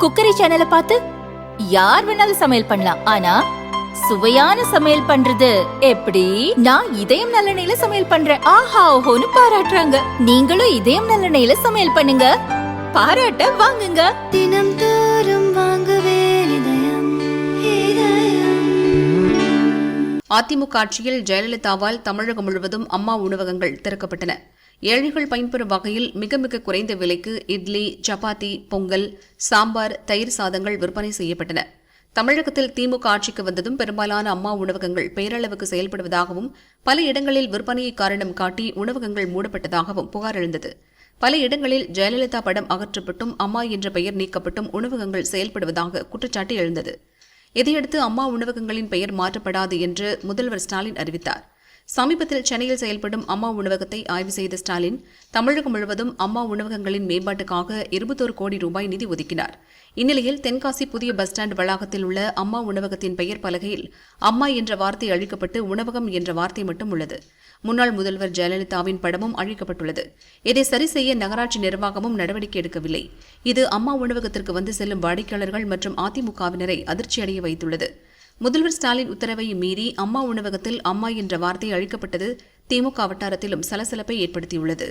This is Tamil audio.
குக்கரி சேனலை பார்த்து யார் வேணாலும் சமையல் பண்ணலாம். ஆனா சுவையான சமையல் பண்றது எப்படி? நான் இதயம் நல்லெண்ணெயில சமையல் பண்றேன். ஆஹா ஓஹோன்னு பாராட்டுறாங்க. நீங்களும் இதயம் நல்லெண்ணெயில சமையல் பண்ணுங்க, பாராட்ட வாங்குங்க. தினம் தோறும் வாங்குவே இதயம். அதிமுக ஆட்சியில் ஜெயலலிதாவால் தமிழகம் முழுவதும் அம்மா உணவகங்கள் திறக்கப்பட்டன. ஏழைகள் பயன்பெறும் வகையில் மிக மிக குறைந்த விலைக்கு இட்லி, சப்பாத்தி, பொங்கல், சாம்பார், தயிர் சாதங்கள் விற்பனை செய்யப்பட்டன. தமிழகத்தில் திமுக ஆட்சிக்கு வந்ததும் பெரும்பாலான அம்மா உணவகங்கள் பெயரளவுக்கு செயல்படுவதாகவும் பல இடங்களில் விற்பனையை காரணம் காட்டி உணவகங்கள் மூடப்பட்டதாகவும் புகார் எழுந்தது. பல இடங்களில் ஜெயலலிதா படம் அகற்றப்பட்டும் அம்மா என்ற பெயர் நீக்கப்பட்டும் உணவகங்கள் செயல்படுவதாக குற்றச்சாட்டு எழுந்தது. இதையடுத்து அம்மா உணவகங்களின் பெயர் மாற்றப்படாது என்று முதல்வர் ஸ்டாலின் அறிவித்தார். சமீபத்தில் சென்னையில் செயல்படும் அம்மா உணவகத்தை ஆய்வு செய்த ஸ்டாலின் தமிழகம் முழுவதும் அம்மா உணவகங்களின் மேம்பாட்டுக்காக 21 கோடி ரூபாய் நிதி ஒதுக்கினார். இந்நிலையில் தென்காசி புதிய பஸ் ஸ்டாண்ட் வளாகத்தில் உள்ள அம்மா உணவகத்தின் பெயர் பலகையில் அம்மா என்ற வார்த்தை அழிக்கப்பட்டு உணவகம் என்ற வார்த்தை மட்டும் உள்ளது. முன்னாள் முதல்வர் ஜெயலலிதாவின் படமும் அழிக்கப்பட்டுள்ளது. இதை சரி செய்ய நகராட்சி நிர்வாகமும் நடவடிக்கை எடுக்கவில்லை. இது அம்மா உணவகத்திற்கு வந்து செல்லும் வாடிக்கையாளர்கள் மற்றும் அதிமுகவினரை அதிர்ச்சியடைய வைத்துள்ளது. முதல்வர் ஸ்டாலின் உத்தரவை மீறி அம்மா உணவகத்தில் அம்மா என்ற வார்த்தை அழிக்கப்பட்டது திமுக வட்டாரத்திலும் சலசலப்பை ஏற்படுத்தியுள்ளது.